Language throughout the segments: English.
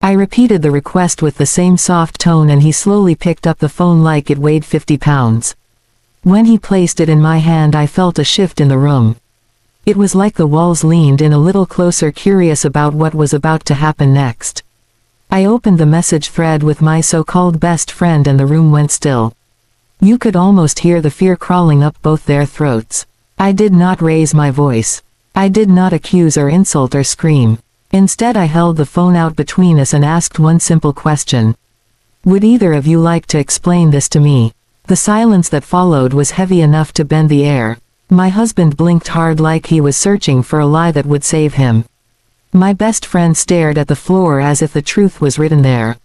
I repeated the request with the same soft tone and he slowly picked up the phone like it weighed 50 pounds. When he placed it in my hand I felt a shift in the room. It was like the walls leaned in a little closer, curious about what was about to happen next. I opened the message thread with my so-called best friend and the room went still. You could almost hear the fear crawling up both their throats. I did not raise my voice. I did not accuse or insult or scream. Instead I held the phone out between us and asked one simple question. Would either of you like to explain this to me? The silence that followed was heavy enough to bend the air. My husband blinked hard like he was searching for a lie that would save him. My best friend stared at the floor as if the truth was written there.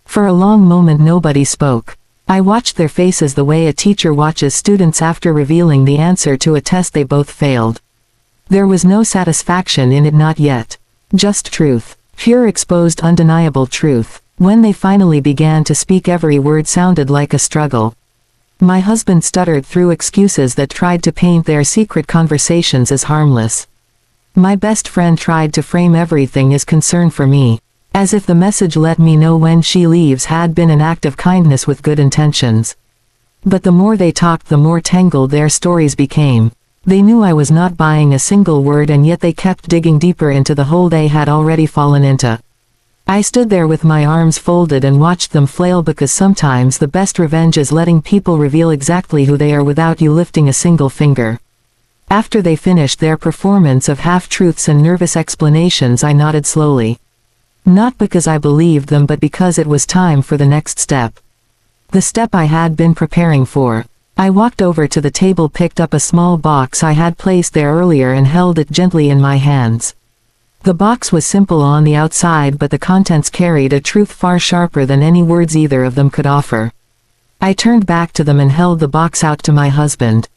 For a long moment nobody spoke. I watched their faces the way a teacher watches students after revealing the answer to a test they both failed. There was no satisfaction in it, not yet. Just truth. Pure, exposed, undeniable truth. When they finally began to speak every word sounded like a struggle. My husband stuttered through excuses that tried to paint their secret conversations as harmless. My best friend tried to frame everything as concern for me, as if the message "let me know when she leaves" had been an act of kindness with good intentions. But the more they talked the more tangled their stories became. They knew I was not buying a single word and yet they kept digging deeper into the hole they had already fallen into. I stood there with my arms folded and watched them flail, because sometimes the best revenge is letting people reveal exactly who they are without you lifting a single finger. After they finished their performance of half-truths and nervous explanations I nodded slowly. Not because I believed them but because it was time for the next step. The step I had been preparing for. I walked over to the table, picked up a small box I had placed there earlier and held it gently in my hands. The box was simple on the outside but the contents carried a truth far sharper than any words either of them could offer. I turned back to them and held the box out to my husband.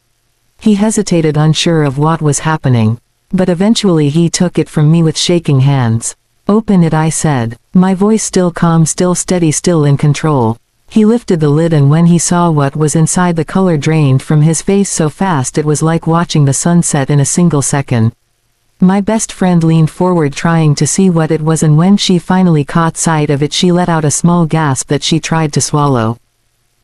He hesitated, unsure of what was happening. But eventually he took it from me with shaking hands. "Open it," I said, my voice still calm, still steady, still in control. He lifted the lid and when he saw what was inside the color drained from his face so fast it was like watching the sun set in a single second. My best friend leaned forward trying to see what it was and when she finally caught sight of it she let out a small gasp that she tried to swallow.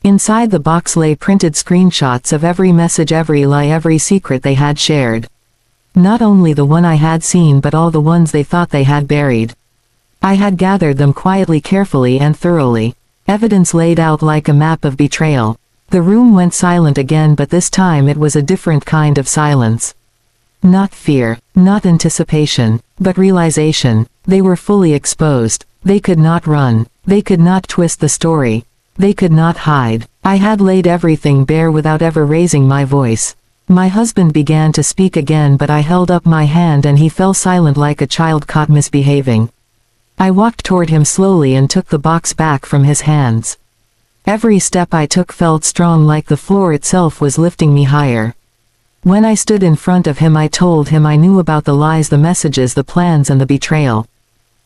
Inside the box lay printed screenshots of every message, every lie, every secret they had shared. Not only the one I had seen but all the ones they thought they had buried. I had gathered them quietly, carefully and thoroughly. Evidence laid out like a map of betrayal. The room went silent again, but this time it was a different kind of silence. Not fear, not anticipation, but realization. They were fully exposed. They could not run. They could not twist the story. They could not hide. I had laid everything bare without ever raising my voice. My husband began to speak again but I held up my hand and he fell silent like a child caught misbehaving. I walked toward him slowly and took the box back from his hands. Every step I took felt strong, like the floor itself was lifting me higher. When I stood in front of him I told him I knew about the lies, the messages, the plans and the betrayal.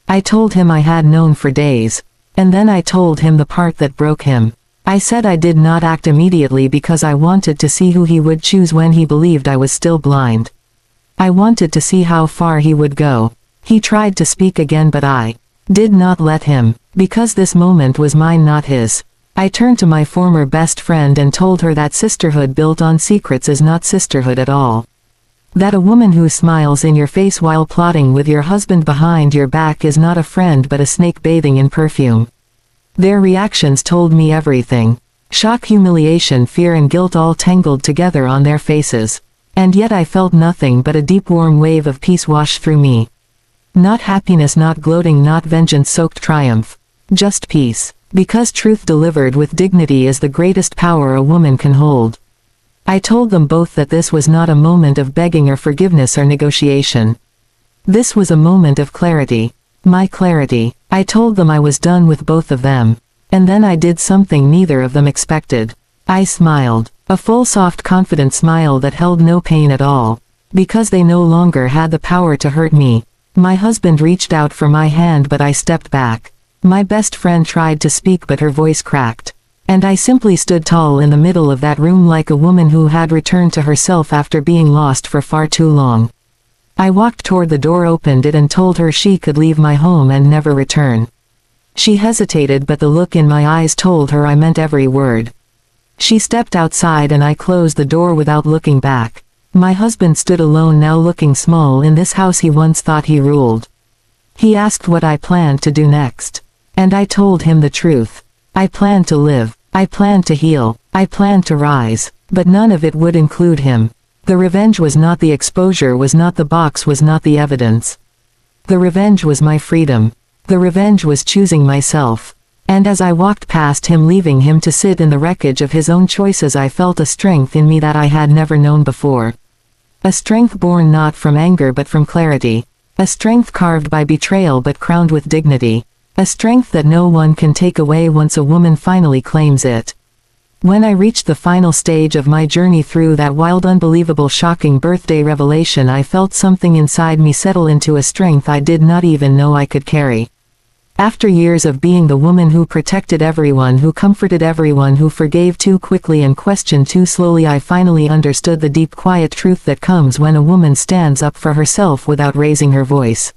I told him I had known for days. And then I told him the part that broke him. I said I did not act immediately because I wanted to see who he would choose when he believed I was still blind. I wanted to see how far he would go. He tried to speak again but I did not let him, because this moment was mine, not his. I turned to my former best friend and told her that sisterhood built on secrets is not sisterhood at all. That a woman who smiles in your face while plotting with your husband behind your back is not a friend but a snake bathing in perfume. Their reactions told me everything. Shock, humiliation, fear and guilt all tangled together on their faces. And yet I felt nothing but a deep warm wave of peace wash through me. Not happiness, not gloating, not vengeance-soaked triumph. Just peace. Because truth delivered with dignity is the greatest power a woman can hold. I told them both that this was not a moment of begging or forgiveness or negotiation. This was a moment of clarity. My clarity. I told them I was done with both of them. And then I did something neither of them expected. I smiled. A full, soft, confident smile that held no pain at all. Because they no longer had the power to hurt me. My husband reached out for my hand but I stepped back. My best friend tried to speak but her voice cracked. And I simply stood tall in the middle of that room like a woman who had returned to herself after being lost for far too long. I walked toward the door, opened it and told her she could leave my home and never return. She hesitated, but the look in my eyes told her I meant every word. She stepped outside and I closed the door without looking back. My husband stood alone now, looking small in this house he once thought he ruled. He asked what I planned to do next. And I told him the truth. I planned to live. I planned to heal. I planned to rise. But none of it would include him. The revenge was not the exposure, was not the box, was not the evidence. The revenge was my freedom. The revenge was choosing myself. And as I walked past him, leaving him to sit in the wreckage of his own choices, I felt a strength in me that I had never known before. A strength born not from anger but from clarity. A strength carved by betrayal but crowned with dignity. A strength that no one can take away once a woman finally claims it. When I reached the final stage of my journey through that wild, unbelievable, shocking birthday revelation, I felt something inside me settle into a strength I did not even know I could carry. After years of being the woman who protected everyone, who comforted everyone, who forgave too quickly and questioned too slowly, I finally understood the deep, quiet truth that comes when a woman stands up for herself without raising her voice.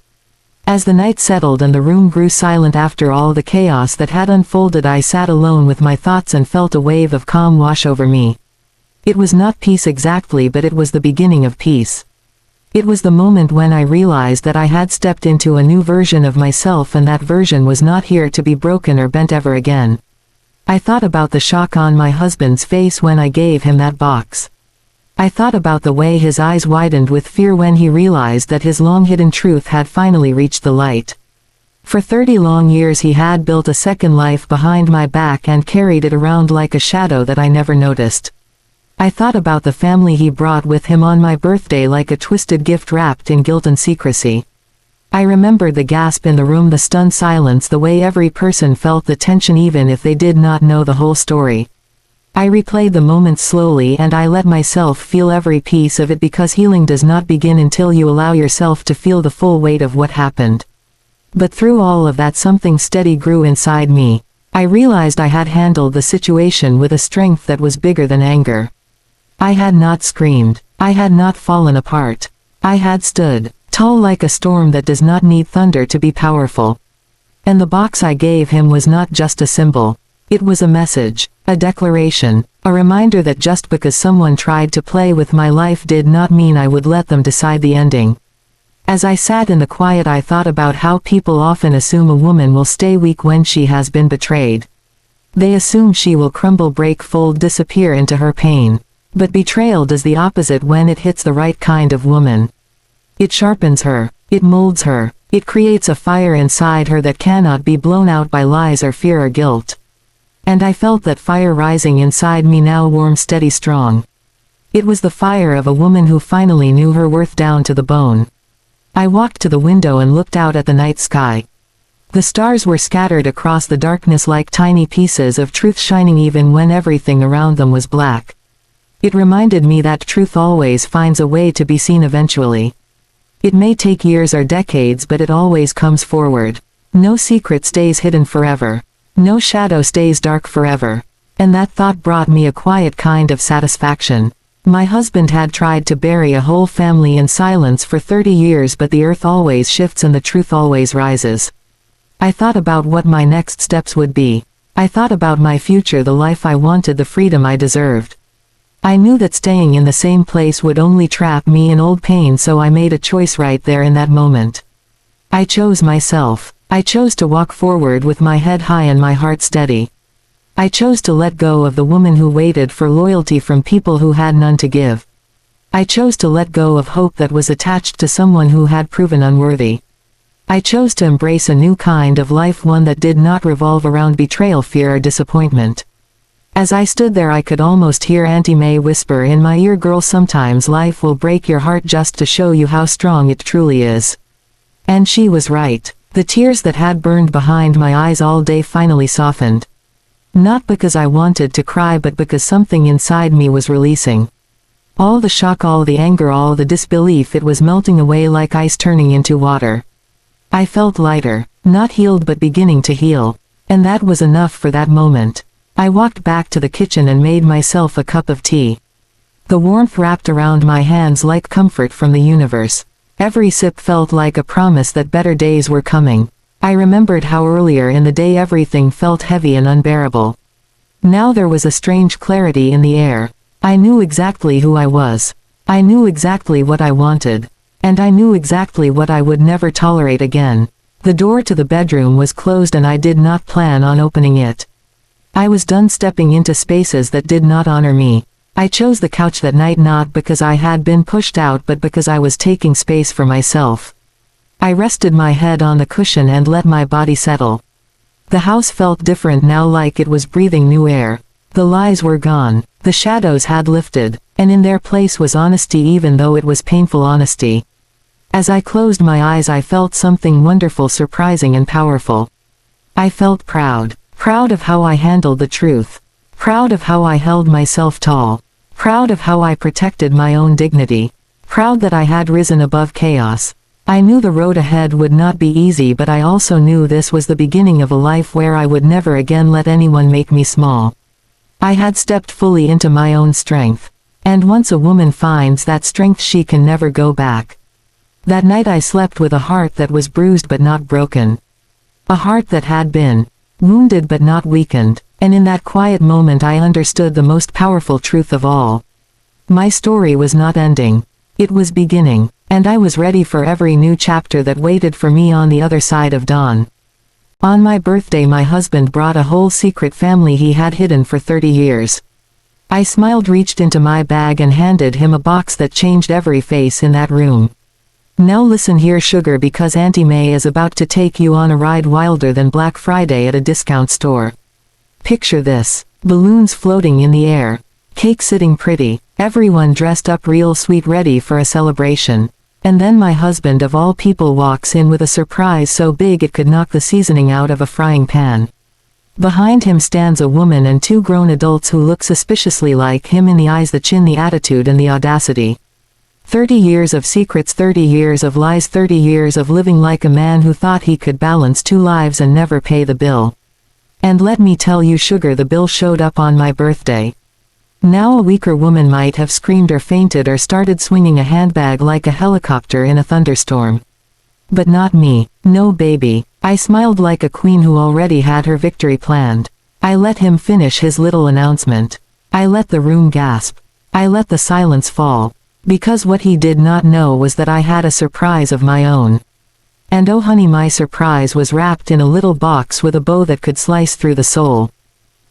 As the night settled and the room grew silent after all the chaos that had unfolded, I sat alone with my thoughts and felt a wave of calm wash over me. It was not peace exactly, but it was the beginning of peace. It was the moment when I realized that I had stepped into a new version of myself, and that version was not here to be broken or bent ever again. I thought about the shock on my husband's face when I gave him that box. I thought about the way his eyes widened with fear when he realized that his long-hidden truth had finally reached the light. For 30 long years he had built a second life behind my back and carried it around like a shadow that I never noticed. I thought about the family he brought with him on my birthday like a twisted gift wrapped in guilt and secrecy. I remembered the gasp in the room, the stunned silence, the way every person felt the tension even if they did not know the whole story. I replayed the moment slowly and I let myself feel every piece of it, because healing does not begin until you allow yourself to feel the full weight of what happened. But through all of that, something steady grew inside me. I realized I had handled the situation with a strength that was bigger than anger. I had not screamed. I had not fallen apart. I had stood tall like a storm that does not need thunder to be powerful. And the box I gave him was not just a symbol. It was a message, a declaration, a reminder that just because someone tried to play with my life did not mean I would let them decide the ending. As I sat in the quiet, I thought about how people often assume a woman will stay weak when she has been betrayed. They assume she will crumble, break, fold, disappear into her pain. But betrayal does the opposite when it hits the right kind of woman. It sharpens her, it molds her, it creates a fire inside her that cannot be blown out by lies or fear or guilt. And I felt that fire rising inside me now, warm, steady, strong. It was the fire of a woman who finally knew her worth down to the bone. I walked to the window and looked out at the night sky. The stars were scattered across the darkness like tiny pieces of truth, shining even when everything around them was black. It reminded me that truth always finds a way to be seen eventually. It may take years or decades, but it always comes forward. No secret stays hidden forever. No shadow stays dark forever. And that thought brought me a quiet kind of satisfaction. My husband had tried to bury a whole family in silence for 30 years, but the earth always shifts and the truth always rises. I thought about what my next steps would be. I thought about my future, the life I wanted, the freedom I deserved. I knew that staying in the same place would only trap me in old pain, so I made a choice right there in that moment. I chose myself. I chose to walk forward with my head high and my heart steady. I chose to let go of the woman who waited for loyalty from people who had none to give. I chose to let go of hope that was attached to someone who had proven unworthy. I chose to embrace a new kind of life, one that did not revolve around betrayal, fear, or disappointment. As I stood there, I could almost hear Auntie May whisper in my ear, "Girl, sometimes life will break your heart just to show you how strong it truly is." And she was right. The tears that had burned behind my eyes all day finally softened. Not because I wanted to cry, but because something inside me was releasing. All the shock, all the anger, all the disbelief, it was melting away like ice turning into water. I felt lighter, not healed but beginning to heal. And that was enough for that moment. I walked back to the kitchen and made myself a cup of tea. The warmth wrapped around my hands like comfort from the universe. Every sip felt like a promise that better days were coming. I remembered how earlier in the day everything felt heavy and unbearable. Now there was a strange clarity in the air. I knew exactly who I was. I knew exactly what I wanted. And I knew exactly what I would never tolerate again. The door to the bedroom was closed and I did not plan on opening it. I was done stepping into spaces that did not honor me. I chose the couch that night not because I had been pushed out but because I was taking space for myself. I rested my head on the cushion and let my body settle. The house felt different now, like it was breathing new air. The lies were gone, the shadows had lifted, and in their place was honesty, even though it was painful honesty. As I closed my eyes I felt something wonderful, surprising and powerful. I felt proud. Proud of how I handled the truth. Proud of how I held myself tall. Proud of how I protected my own dignity. Proud that I had risen above chaos. I knew the road ahead would not be easy, but I also knew this was the beginning of a life where I would never again let anyone make me small. I had stepped fully into my own strength. And once a woman finds that strength, she can never go back. That night I slept with a heart that was bruised but not broken. A heart that had been wounded but not weakened, and in that quiet moment I understood the most powerful truth of all. My story was not ending. It was beginning, and I was ready for every new chapter that waited for me on the other side of dawn. On my birthday my husband brought a whole secret family he had hidden for 30 years. I smiled, reached into my bag and handed him a box that changed every face in that room. Now listen here, sugar, because Auntie May is about to take you on a ride wilder than Black Friday at a discount store. Picture this: balloons floating in the air, cake sitting pretty, everyone dressed up real sweet, ready for a celebration. And then my husband of all people walks in with a surprise so big it could knock the seasoning out of a frying pan. Behind him stands a woman and two grown adults who look suspiciously like him in the eyes, the chin, the attitude and the audacity. 30 years of secrets, 30 years of lies, 30 years of living like a man who thought he could balance two lives and never pay the bill. And let me tell you, sugar, the bill showed up on my birthday. Now a weaker woman might have screamed or fainted or started swinging a handbag like a helicopter in a thunderstorm. But not me. No, baby. I smiled like a queen who already had her victory planned. I let him finish his little announcement. I let the room gasp. I let the silence fall. Because what he did not know was that I had a surprise of my own. And oh honey, my surprise was wrapped in a little box with a bow that could slice through the soul.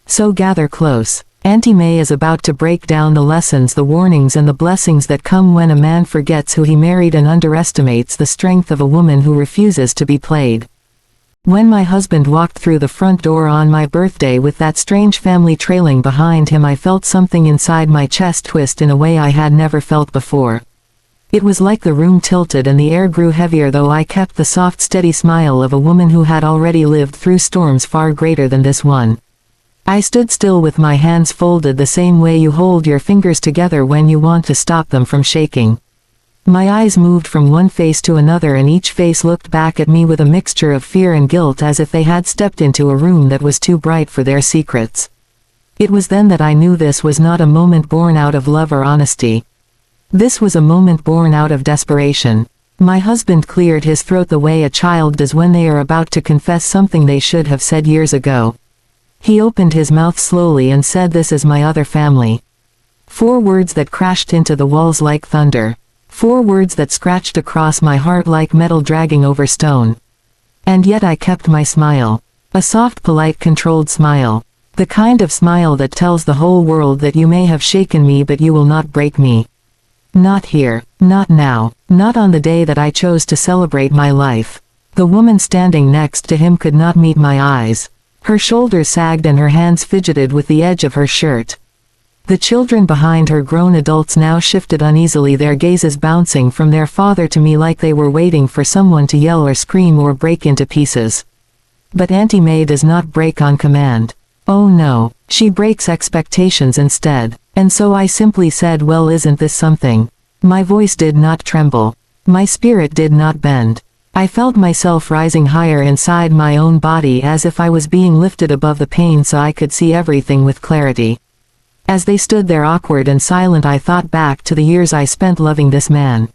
So gather close. Auntie May is about to break down the lessons, the warnings and the blessings that come when a man forgets who he married and underestimates the strength of a woman who refuses to be played. When my husband walked through the front door on my birthday with that strange family trailing behind him, I felt something inside my chest twist in a way I had never felt before. It was like the room tilted and the air grew heavier, though I kept the soft, steady smile of a woman who had already lived through storms far greater than this one. I stood still with my hands folded, the same way you hold your fingers together when you want to stop them from shaking. My eyes moved from one face to another, and each face looked back at me with a mixture of fear and guilt, as if they had stepped into a room that was too bright for their secrets. It was then that I knew this was not a moment born out of love or honesty. This was a moment born out of desperation. My husband cleared his throat the way a child does when they are about to confess something they should have said years ago. He opened his mouth slowly and said, "This is my other family." 4 words that crashed into the walls like thunder. 4 words that scratched across my heart like metal dragging over stone. And yet I kept my smile. A soft, polite, controlled smile. The kind of smile that tells the whole world that you may have shaken me, but you will not break me. Not here. Not now. Not on the day that I chose to celebrate my life. The woman standing next to him could not meet my eyes. Her shoulders sagged and her hands fidgeted with the edge of her shirt. The children behind her, grown adults, now shifted uneasily, their gazes bouncing from their father to me like they were waiting for someone to yell or scream or break into pieces. But Auntie May does not break on command. Oh no, she breaks expectations instead. And so I simply said, "Well, isn't this something?" My voice did not tremble. My spirit did not bend. I felt myself rising higher inside my own body, as if I was being lifted above the pain so I could see everything with clarity. As they stood there awkward and silent, I thought back to the years I spent loving this man.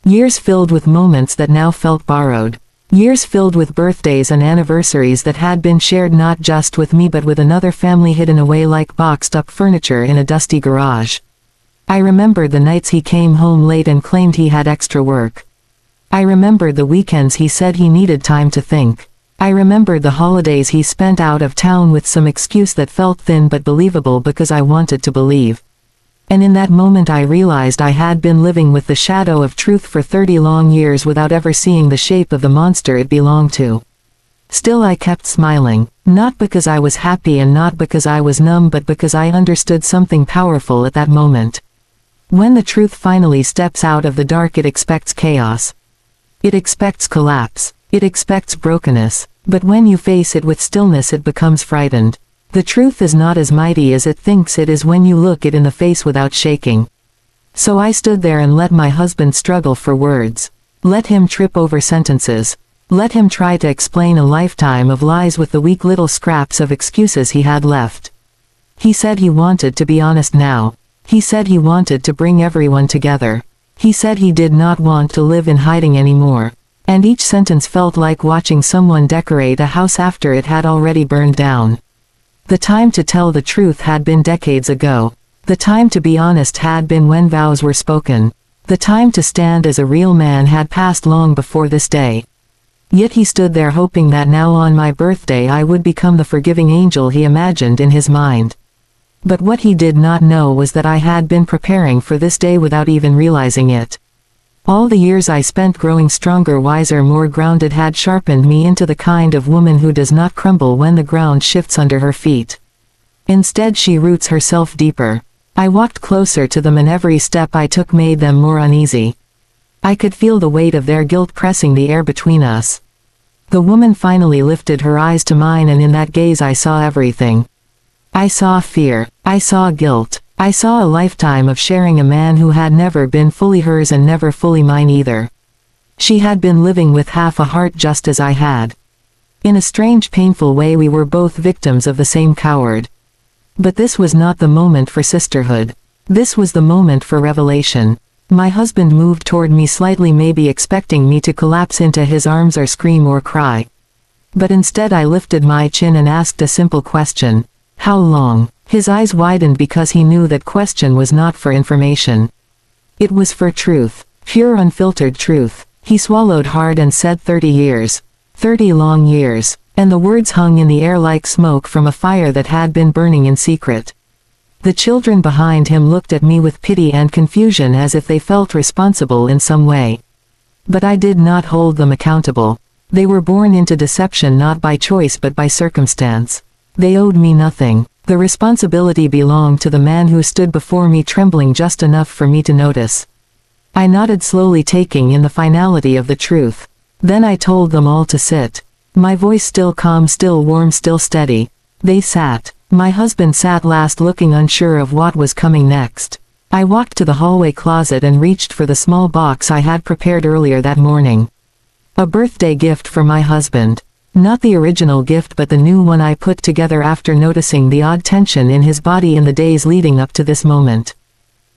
Years filled with moments that now felt borrowed. Years filled with birthdays and anniversaries that had been shared not just with me but with another family, hidden away like boxed up furniture in a dusty garage. I remembered the nights he came home late and claimed he had extra work. I remembered the weekends he said he needed time to think. I remembered the holidays he spent out of town with some excuse that felt thin but believable because I wanted to believe. And in that moment I realized I had been living with the shadow of truth for 30 long years without ever seeing the shape of the monster it belonged to. Still I kept smiling, not because I was happy and not because I was numb, but because I understood something powerful at that moment. When the truth finally steps out of the dark, it expects chaos. It expects collapse. It expects brokenness. But when you face it with stillness, it becomes frightened. The truth is not as mighty as it thinks it is when you look it in the face without shaking. So I stood there and let my husband struggle for words. Let him trip over sentences. Let him try to explain a lifetime of lies with the weak little scraps of excuses he had left. He said he wanted to be honest now. He said he wanted to bring everyone together. He said he did not want to live in hiding anymore. And each sentence felt like watching someone decorate a house after it had already burned down. The time to tell the truth had been decades ago. The time to be honest had been when vows were spoken. The time to stand as a real man had passed long before this day. Yet he stood there hoping that now on my birthday I would become the forgiving angel he imagined in his mind. But what he did not know was that I had been preparing for this day without even realizing it. All the years I spent growing stronger, wiser, more grounded had sharpened me into the kind of woman who does not crumble when the ground shifts under her feet. Instead, she roots herself deeper. I walked closer to them, and every step I took made them more uneasy. I could feel the weight of their guilt pressing the air between us. The woman finally lifted her eyes to mine, and in that gaze I saw everything. I saw fear. I saw guilt. I saw a lifetime of sharing a man who had never been fully hers and never fully mine either. She had been living with half a heart just as I had. In a strange, painful way, we were both victims of the same coward. But this was not the moment for sisterhood. This was the moment for revelation. My husband moved toward me slightly, maybe expecting me to collapse into his arms or scream or cry. But instead I lifted my chin and asked a simple question. How long? His eyes widened because he knew that question was not for information. It was for truth. Pure, unfiltered truth. He swallowed hard and said 30 years. 30 long years. And the words hung in the air like smoke from a fire that had been burning in secret. The children behind him looked at me with pity and confusion as if they felt responsible in some way. But I did not hold them accountable. They were born into deception not by choice but by circumstance. They owed me nothing. The responsibility belonged to the man who stood before me, trembling just enough for me to notice. I nodded slowly, taking in the finality of the truth. Then I told them all to sit. My voice still calm, still warm, still steady. They sat. My husband sat last, looking unsure of what was coming next. I walked to the hallway closet and reached for the small box I had prepared earlier that morning. A birthday gift for my husband. Not the original gift, but the new one I put together after noticing the odd tension in his body in the days leading up to this moment.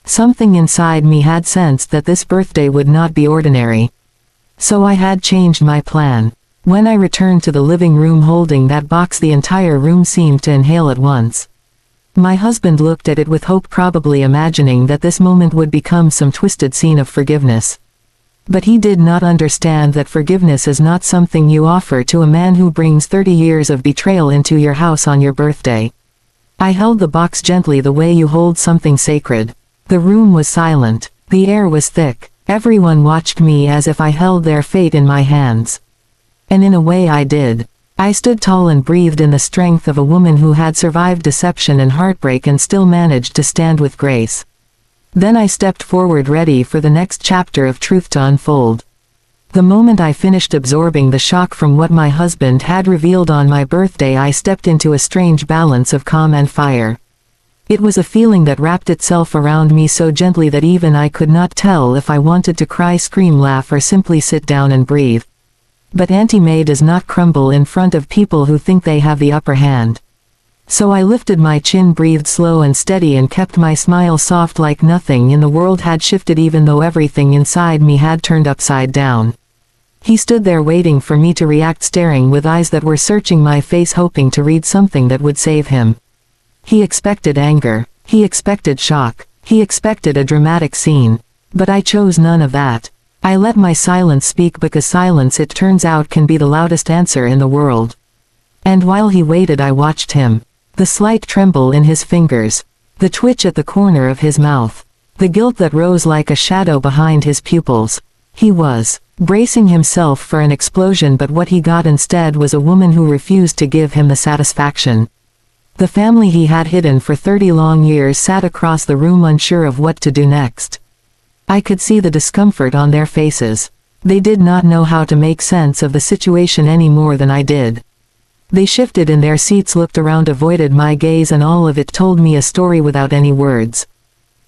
Something inside me had sensed that this birthday would not be ordinary. So I had changed my plan. When I returned to the living room holding that box, the entire room seemed to inhale at once. My husband looked at it with hope, probably imagining that this moment would become some twisted scene of forgiveness. But he did not understand that forgiveness is not something you offer to a man who brings 30 years of betrayal into your house on your birthday. I held the box gently, the way you hold something sacred. The room was silent. The air was thick. Everyone watched me as if I held their fate in my hands. And in a way I did. I stood tall and breathed in the strength of a woman who had survived deception and heartbreak and still managed to stand with grace. Then I stepped forward, ready for the next chapter of truth to unfold. The moment I finished absorbing the shock from what my husband had revealed on my birthday, I stepped into a strange balance of calm and fire. It was a feeling that wrapped itself around me so gently that even I could not tell if I wanted to cry, scream, laugh, or simply sit down and breathe. But Auntie May does not crumble in front of people who think they have the upper hand. So I lifted my chin, breathed slow and steady, and kept my smile soft like nothing in the world had shifted, even though everything inside me had turned upside down. He stood there waiting for me to react, staring with eyes that were searching my face, hoping to read something that would save him. He expected anger. He expected shock. He expected a dramatic scene. But I chose none of that. I let my silence speak, because silence, it turns out, can be the loudest answer in the world. And while he waited, I watched him. The slight tremble in his fingers. The twitch at the corner of his mouth. The guilt that rose like a shadow behind his pupils. He was bracing himself for an explosion, but what he got instead was a woman who refused to give him the satisfaction. The family he had hidden for 30 long years sat across the room, unsure of what to do next. I could see the discomfort on their faces. They did not know how to make sense of the situation any more than I did. They shifted in their seats, looked around, avoided my gaze, and all of it told me a story without any words.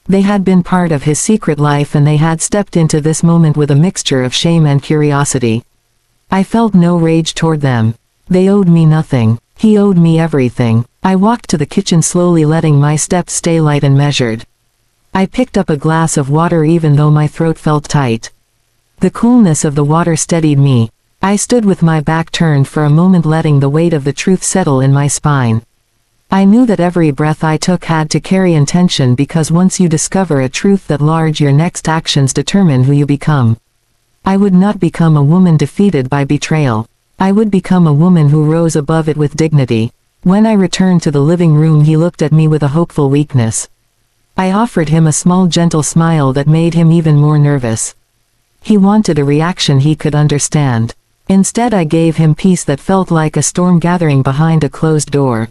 They had been part of his secret life, and they had stepped into this moment with a mixture of shame and curiosity. I felt no rage toward them. They owed me nothing. He owed me everything. I walked to the kitchen, slowly letting my steps stay light and measured. I picked up a glass of water even though my throat felt tight. The coolness of the water steadied me. I stood with my back turned for a moment, letting the weight of the truth settle in my spine. I knew that every breath I took had to carry intention, because once you discover a truth that large, your next actions determine who you become. I would not become a woman defeated by betrayal. I would become a woman who rose above it with dignity. When I returned to the living room, he looked at me with a hopeful weakness. I offered him a small, gentle smile that made him even more nervous. He wanted a reaction he could understand. Instead, I gave him peace that felt like a storm gathering behind a closed door.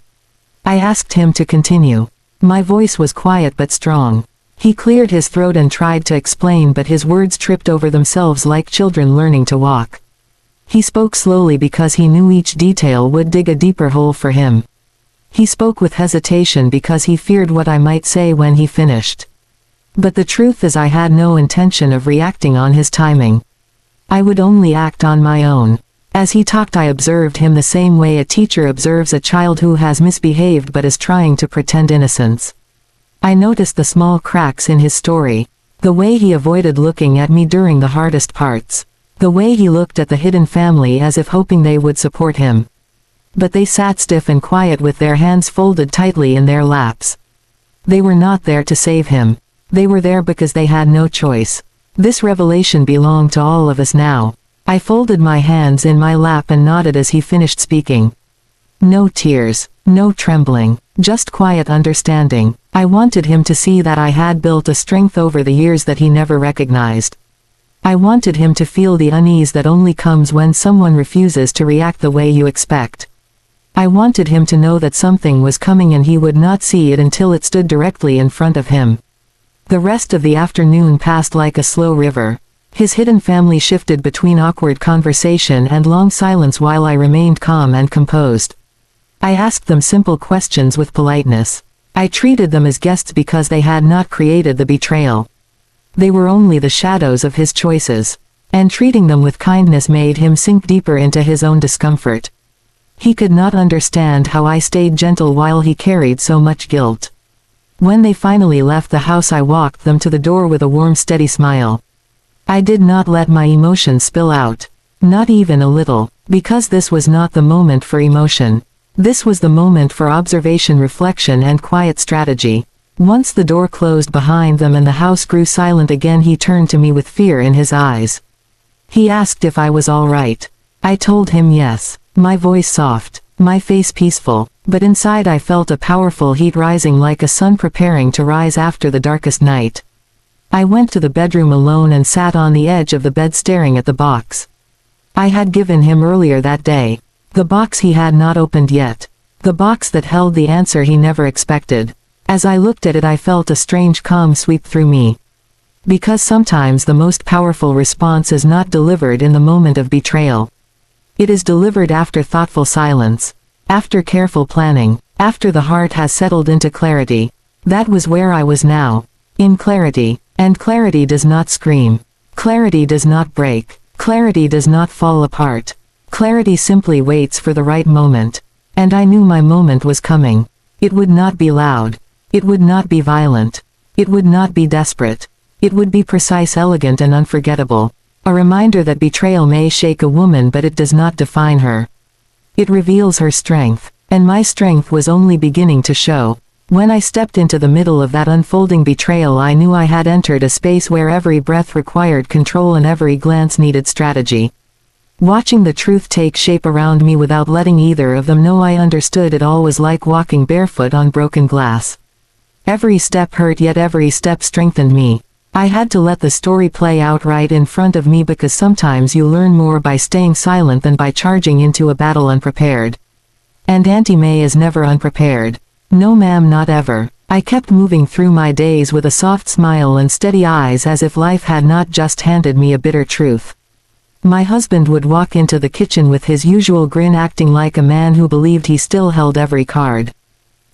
I asked him to continue. My voice was quiet but strong. He cleared his throat and tried to explain, but his words tripped over themselves like children learning to walk. He spoke slowly because he knew each detail would dig a deeper hole for him. He spoke with hesitation because he feared what I might say when he finished. But the truth is, I had no intention of reacting on his timing. I would only act on my own. As he talked, I observed him the same way a teacher observes a child who has misbehaved but is trying to pretend innocence. I noticed the small cracks in his story. The way he avoided looking at me during the hardest parts. The way he looked at the hidden family as if hoping they would support him. But they sat stiff and quiet with their hands folded tightly in their laps. They were not there to save him. They were there because they had no choice. This revelation belonged to all of us now. I folded my hands in my lap and nodded as he finished speaking. No tears, no trembling, just quiet understanding. I wanted him to see that I had built a strength over the years that he never recognized. I wanted him to feel the unease that only comes when someone refuses to react the way you expect. I wanted him to know that something was coming and he would not see it until it stood directly in front of him. The rest of the afternoon passed like a slow river. His hidden family shifted between awkward conversation and long silence while I remained calm and composed. I asked them simple questions with politeness. I treated them as guests because they had not created the betrayal. They were only the shadows of his choices. And treating them with kindness made him sink deeper into his own discomfort. He could not understand how I stayed gentle while he carried so much guilt. When they finally left the house, I walked them to the door with a warm, steady smile. I did not let my emotions spill out. Not even a little. Because this was not the moment for emotion. This was the moment for observation, reflection, and quiet strategy. Once the door closed behind them and the house grew silent again, he turned to me with fear in his eyes. He asked if I was all right. I told him yes. My voice soft. My face peaceful. But inside I felt a powerful heat rising, like a sun preparing to rise after the darkest night. I went to the bedroom alone and sat on the edge of the bed staring at the box I had given him earlier that day. The box he had not opened yet. The box that held the answer he never expected. As I looked at it, I felt a strange calm sweep through me. Because sometimes the most powerful response is not delivered in the moment of betrayal. It is delivered after thoughtful silence. After careful planning. After the heart has settled into clarity. That was where I was now. In clarity. And clarity does not scream. Clarity does not break. Clarity does not fall apart. Clarity simply waits for the right moment. And I knew my moment was coming. It would not be loud. It would not be violent. It would not be desperate. It would be precise, elegant, and unforgettable. A reminder that betrayal may shake a woman but it does not define her. It reveals her strength. And my strength was only beginning to show. When I stepped into the middle of that unfolding betrayal, I knew I had entered a space where every breath required control and every glance needed strategy. Watching the truth take shape around me without letting either of them know I understood it all was like walking barefoot on broken glass. Every step hurt, yet every step strengthened me. I had to let the story play out right in front of me, because sometimes you learn more by staying silent than by charging into a battle unprepared. And Auntie May is never unprepared. No ma'am, not ever. I kept moving through my days with a soft smile and steady eyes, as if life had not just handed me a bitter truth. My husband would walk into the kitchen with his usual grin, acting like a man who believed he still held every card.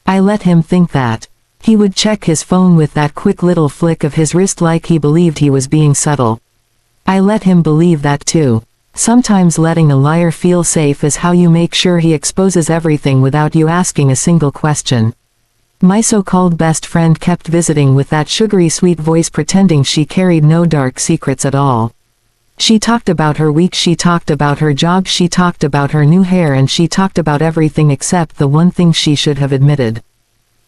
I let him think that. He would check his phone with that quick little flick of his wrist like he believed he was being subtle. I let him believe that too. Sometimes letting a liar feel safe is how you make sure he exposes everything without you asking a single question. My so-called best friend kept visiting with that sugary sweet voice, pretending she carried no dark secrets at all. She talked about her week, she talked about her job, she talked about her new hair, and she talked about everything except the one thing she should have admitted.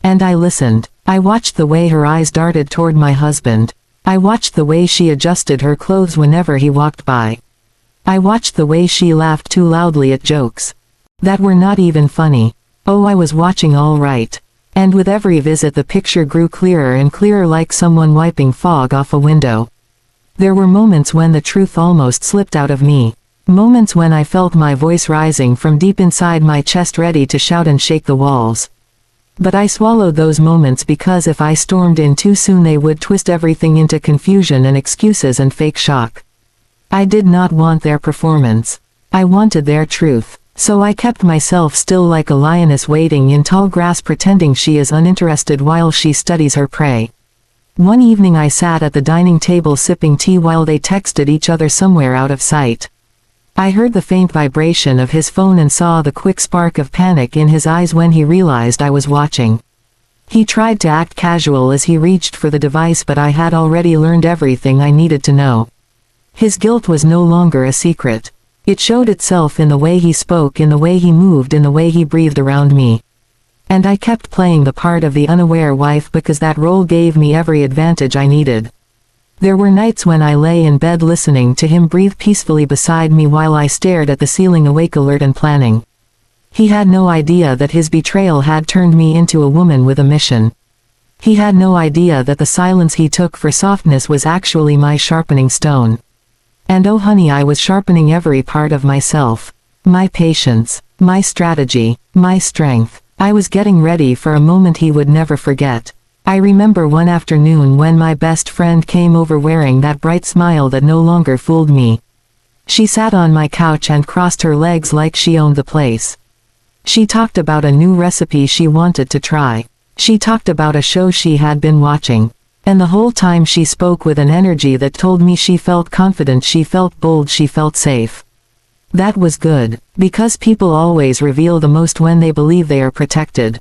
And I listened. I watched the way her eyes darted toward my husband. I watched the way she adjusted her clothes whenever he walked by. I watched the way she laughed too loudly at jokes that were not even funny. Oh, I was watching all right. And with every visit the picture grew clearer and clearer, like someone wiping fog off a window. There were moments when the truth almost slipped out of me. Moments when I felt my voice rising from deep inside my chest, ready to shout and shake the walls. But I swallowed those moments, because if I stormed in too soon they would twist everything into confusion and excuses and fake shock. I did not want their performance. I wanted their truth. So I kept myself still like a lioness waiting in tall grass, pretending she is uninterested while she studies her prey. One evening I sat at the dining table sipping tea while they texted each other somewhere out of sight. I heard the faint vibration of his phone and saw the quick spark of panic in his eyes when he realized I was watching. He tried to act casual as he reached for the device, but I had already learned everything I needed to know. His guilt was no longer a secret. It showed itself in the way he spoke, in the way he moved, in the way he breathed around me. And I kept playing the part of the unaware wife because that role gave me every advantage I needed. There were nights when I lay in bed listening to him breathe peacefully beside me while I stared at the ceiling, awake, alert, and planning. He had no idea that his betrayal had turned me into a woman with a mission. He had no idea that the silence he took for softness was actually my sharpening stone. And oh honey, I was sharpening every part of myself. My patience, my strategy, my strength. I was getting ready for a moment he would never forget. I remember one afternoon when my best friend came over wearing that bright smile that no longer fooled me. She sat on my couch and crossed her legs like she owned the place. She talked about a new recipe she wanted to try. She talked about a show she had been watching. And the whole time she spoke with an energy that told me she felt confident, she felt bold, she felt safe. That was good, because people always reveal the most when they believe they are protected.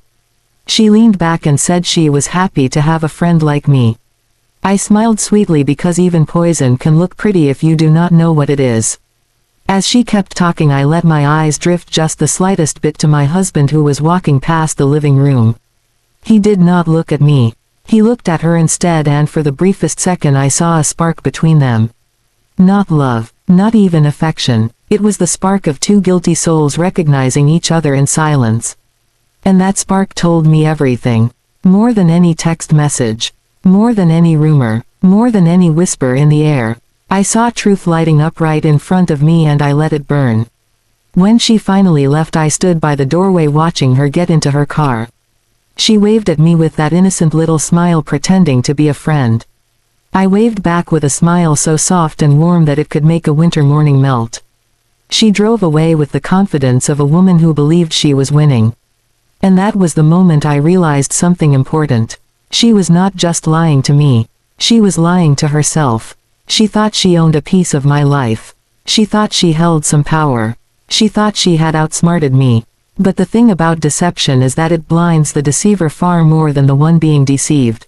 She leaned back and said she was happy to have a friend like me. I smiled sweetly, because even poison can look pretty if you do not know what it is. As she kept talking, I let my eyes drift just the slightest bit to my husband, who was walking past the living room. He did not look at me. He looked at her instead, and for the briefest second I saw a spark between them. Not love, not even affection. It was the spark of two guilty souls recognizing each other in silence. And that spark told me everything. More than any text message. More than any rumor. More than any whisper in the air. I saw truth lighting up right in front of me, and I let it burn. When she finally left, I stood by the doorway watching her get into her car. She waved at me with that innocent little smile, pretending to be a friend. I waved back with a smile so soft and warm that it could make a winter morning melt. She drove away with the confidence of a woman who believed she was winning. And that was the moment I realized something important. She was not just lying to me. She was lying to herself. She thought she owned a piece of my life. She thought she held some power. She thought she had outsmarted me. But the thing about deception is that it blinds the deceiver far more than the one being deceived.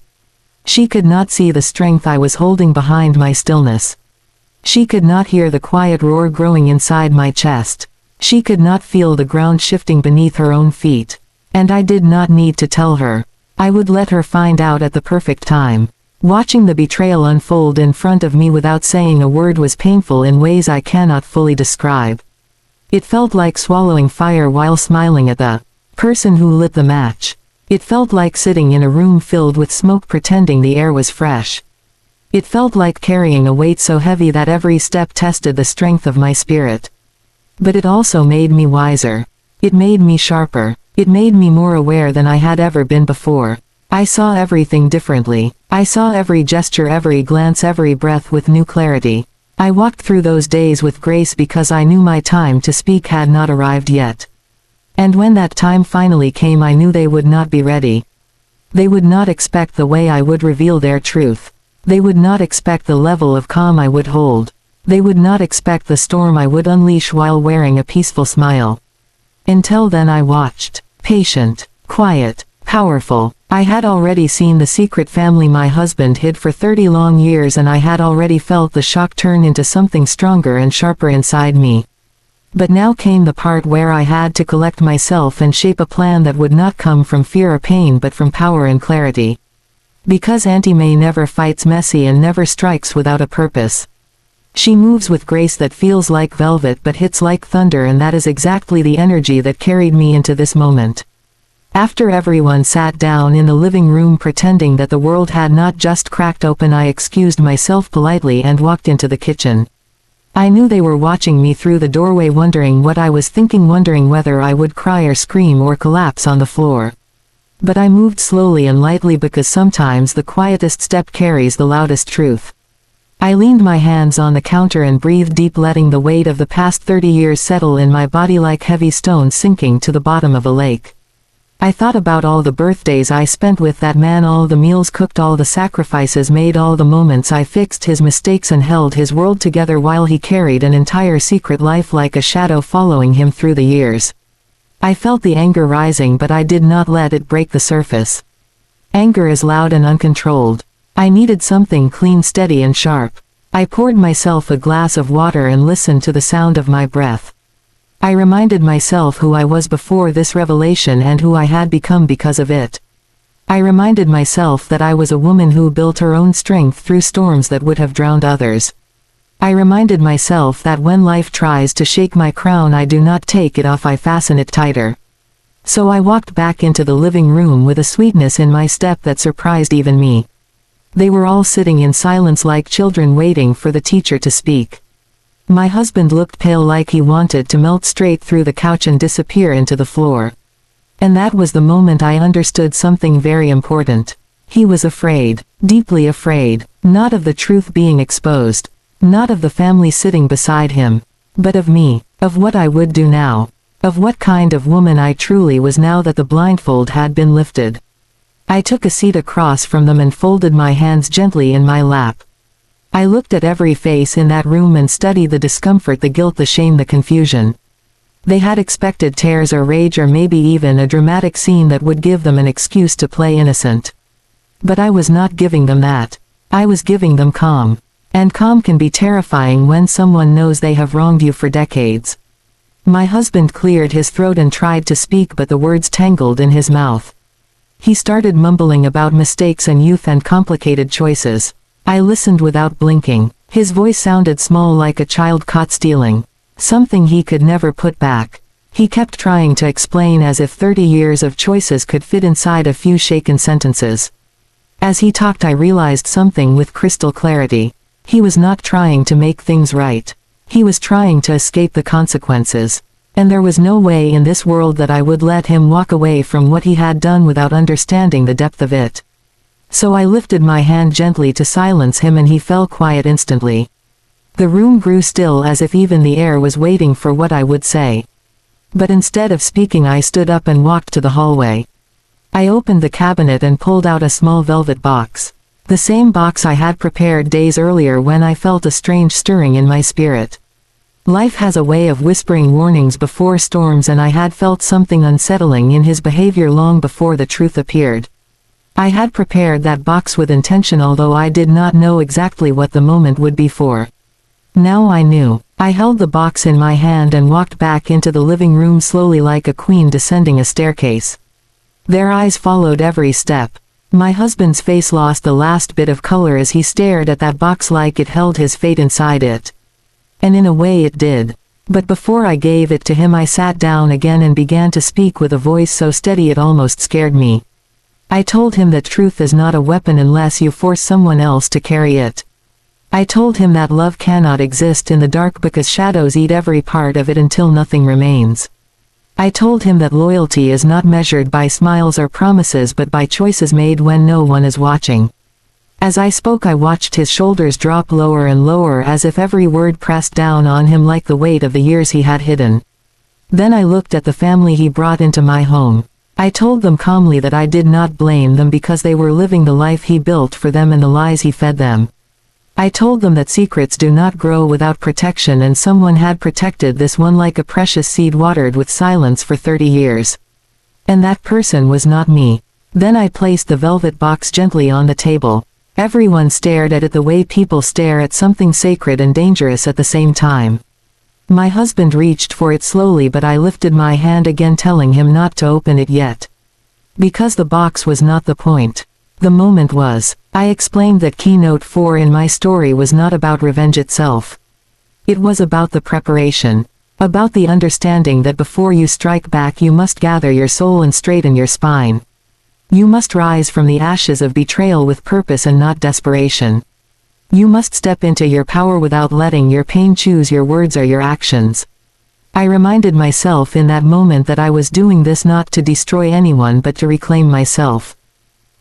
She could not see the strength I was holding behind my stillness. She could not hear the quiet roar growing inside my chest. She could not feel the ground shifting beneath her own feet. And I did not need to tell her. I would let her find out at the perfect time. Watching the betrayal unfold in front of me without saying a word was painful in ways I cannot fully describe. It felt like swallowing fire while smiling at the person who lit the match. It felt like sitting in a room filled with smoke pretending the air was fresh. It felt like carrying a weight so heavy that every step tested the strength of my spirit. But it also made me wiser. It made me sharper. It made me more aware than I had ever been before. I saw everything differently. I saw every gesture, every glance, every breath with new clarity. I walked through those days with grace because I knew my time to speak had not arrived yet. And when that time finally came, I knew they would not be ready. They would not expect the way I would reveal their truth. They would not expect the level of calm I would hold. They would not expect the storm I would unleash while wearing a peaceful smile. Until then I watched. Patient. Quiet. Powerful. I had already seen the secret family my husband hid for 30 long years, and I had already felt the shock turn into something stronger and sharper inside me. But now came the part where I had to collect myself and shape a plan that would not come from fear or pain but from power and clarity. Because Auntie May never fights messy and never strikes without a purpose. She moves with grace that feels like velvet but hits like thunder, and that is exactly the energy that carried me into this moment. After everyone sat down in the living room pretending that the world had not just cracked open, I excused myself politely and walked into the kitchen. I knew they were watching me through the doorway, wondering what I was thinking, wondering whether I would cry or scream or collapse on the floor. But I moved slowly and lightly because sometimes the quietest step carries the loudest truth. I leaned my hands on the counter and breathed deep, letting the weight of the past 30 years settle in my body like heavy stones sinking to the bottom of a lake. I thought about all the birthdays I spent with that man, all the meals cooked, all the sacrifices made, all the moments I fixed his mistakes and held his world together while he carried an entire secret life like a shadow following him through the years. I felt the anger rising, but I did not let it break the surface. Anger is loud and uncontrolled. I needed something clean, steady and sharp. I poured myself a glass of water and listened to the sound of my breath. I reminded myself who I was before this revelation and who I had become because of it. I reminded myself that I was a woman who built her own strength through storms that would have drowned others. I reminded myself that when life tries to shake my crown, I do not take it off, I fasten it tighter. So I walked back into the living room with a sweetness in my step that surprised even me. They were all sitting in silence like children waiting for the teacher to speak. My husband looked pale, like he wanted to melt straight through the couch and disappear into the floor. And that was the moment I understood something very important. He was afraid, deeply afraid, not of the truth being exposed, not of the family sitting beside him, but of me, of what I would do now, of what kind of woman I truly was now that the blindfold had been lifted. I took a seat across from them and folded my hands gently in my lap. I looked at every face in that room and studied the discomfort, the guilt, the shame, the confusion. They had expected tears or rage or maybe even a dramatic scene that would give them an excuse to play innocent. But I was not giving them that. I was giving them calm. And calm can be terrifying when someone knows they have wronged you for decades. My husband cleared his throat and tried to speak, but the words tangled in his mouth. He started mumbling about mistakes and youth and complicated choices. I listened without blinking. His voice sounded small, like a child caught stealing something he could never put back. He kept trying to explain as if 30 years of choices could fit inside a few shaken sentences. As he talked, I realized something with crystal clarity. He was not trying to make things right. He was trying to escape the consequences. And there was no way in this world that I would let him walk away from what he had done without understanding the depth of it. So I lifted my hand gently to silence him, and he fell quiet instantly. The room grew still, as if even the air was waiting for what I would say. But instead of speaking, I stood up and walked to the hallway. I opened the cabinet and pulled out a small velvet box. The same box I had prepared days earlier when I felt a strange stirring in my spirit. Life has a way of whispering warnings before storms, and I had felt something unsettling in his behavior long before the truth appeared. I had prepared that box with intention, although I did not know exactly what the moment would be for. Now I knew. I held the box in my hand and walked back into the living room slowly like a queen descending a staircase. Their eyes followed every step. My husband's face lost the last bit of color as he stared at that box like it held his fate inside it. And in a way it did. But before I gave it to him I sat down again and began to speak with a voice so steady it almost scared me. I told him that truth is not a weapon unless you force someone else to carry it. I told him that love cannot exist in the dark because shadows eat every part of it until nothing remains. I told him that loyalty is not measured by smiles or promises but by choices made when no one is watching. As I spoke I watched his shoulders drop lower and lower as if every word pressed down on him like the weight of the years he had hidden. Then I looked at the family he brought into my home. I told them calmly that I did not blame them because they were living the life he built for them and the lies he fed them. I told them that secrets do not grow without protection and someone had protected this one like a precious seed watered with silence for 30 years. And that person was not me. Then I placed the velvet box gently on the table. Everyone stared at it the way people stare at something sacred and dangerous at the same time. My husband reached for it slowly but I lifted my hand again telling him not to open it yet. Because the box was not the point. The moment was. I explained that keynote 4 in my story was not about revenge itself. It was about the preparation. About the understanding that before you strike back you must gather your soul and straighten your spine. You must rise from the ashes of betrayal with purpose and not desperation. You must step into your power without letting your pain choose your words or your actions. I reminded myself in that moment that I was doing this not to destroy anyone but to reclaim myself.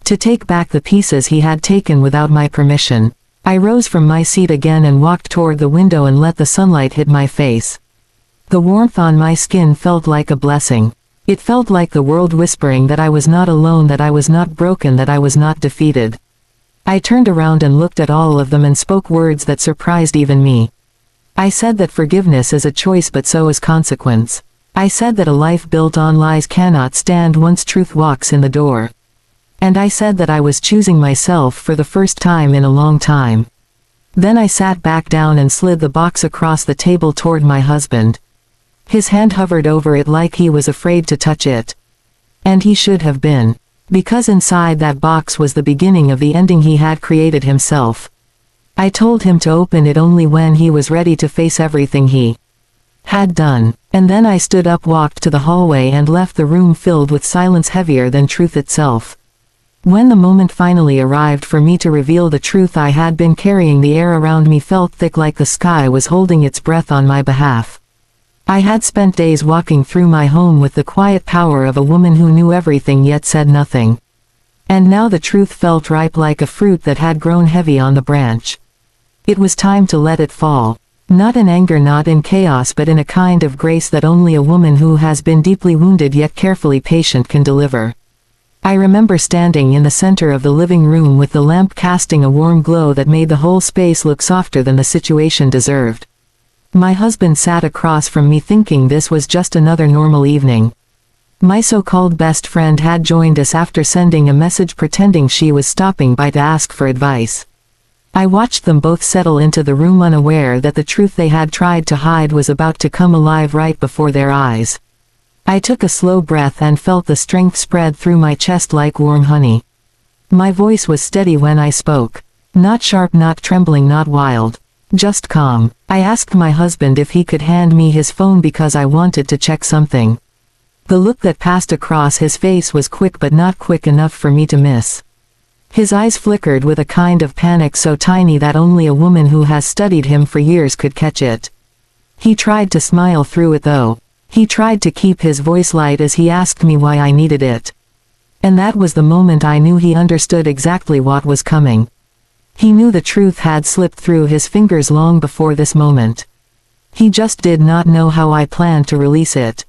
To take back the pieces he had taken without my permission. I rose from my seat again and walked toward the window and let the sunlight hit my face. The warmth on my skin felt like a blessing. It felt like the world whispering that I was not alone, that I was not broken, that I was not defeated. I turned around and looked at all of them and spoke words that surprised even me. I said that forgiveness is a choice but so is consequence. I said that a life built on lies cannot stand once truth walks in the door. And I said that I was choosing myself for the first time in a long time. Then I sat back down and slid the box across the table toward my husband. His hand hovered over it like he was afraid to touch it. And he should have been. Because inside that box was the beginning of the ending he had created himself. I told him to open it only when he was ready to face everything he had done. And then I stood up, walked to the hallway and left the room filled with silence heavier than truth itself. When the moment finally arrived for me to reveal the truth I had been carrying, the air around me felt thick like the sky was holding its breath on my behalf. I had spent days walking through my home with the quiet power of a woman who knew everything yet said nothing. And now the truth felt ripe like a fruit that had grown heavy on the branch. It was time to let it fall. Not in anger, not in chaos, but in a kind of grace that only a woman who has been deeply wounded yet carefully patient can deliver. I remember standing in the center of the living room with the lamp casting a warm glow that made the whole space look softer than the situation deserved. My husband sat across from me thinking this was just another normal evening. My so-called best friend had joined us after sending a message pretending she was stopping by to ask for advice. I watched them both settle into the room unaware that the truth they had tried to hide was about to come alive right before their eyes. I took a slow breath and felt the strength spread through my chest like warm honey. My voice was steady when I spoke. Not sharp, not trembling, not wild. Just calm. I asked my husband if he could hand me his phone because I wanted to check something. The look that passed across his face was quick but not quick enough for me to miss. His eyes flickered with a kind of panic so tiny that only a woman who has studied him for years could catch it. He tried to smile through it though. He tried to keep his voice light as he asked me why I needed it. And that was the moment I knew he understood exactly what was coming. He knew the truth had slipped through his fingers long before this moment. He just did not know how I planned to release it.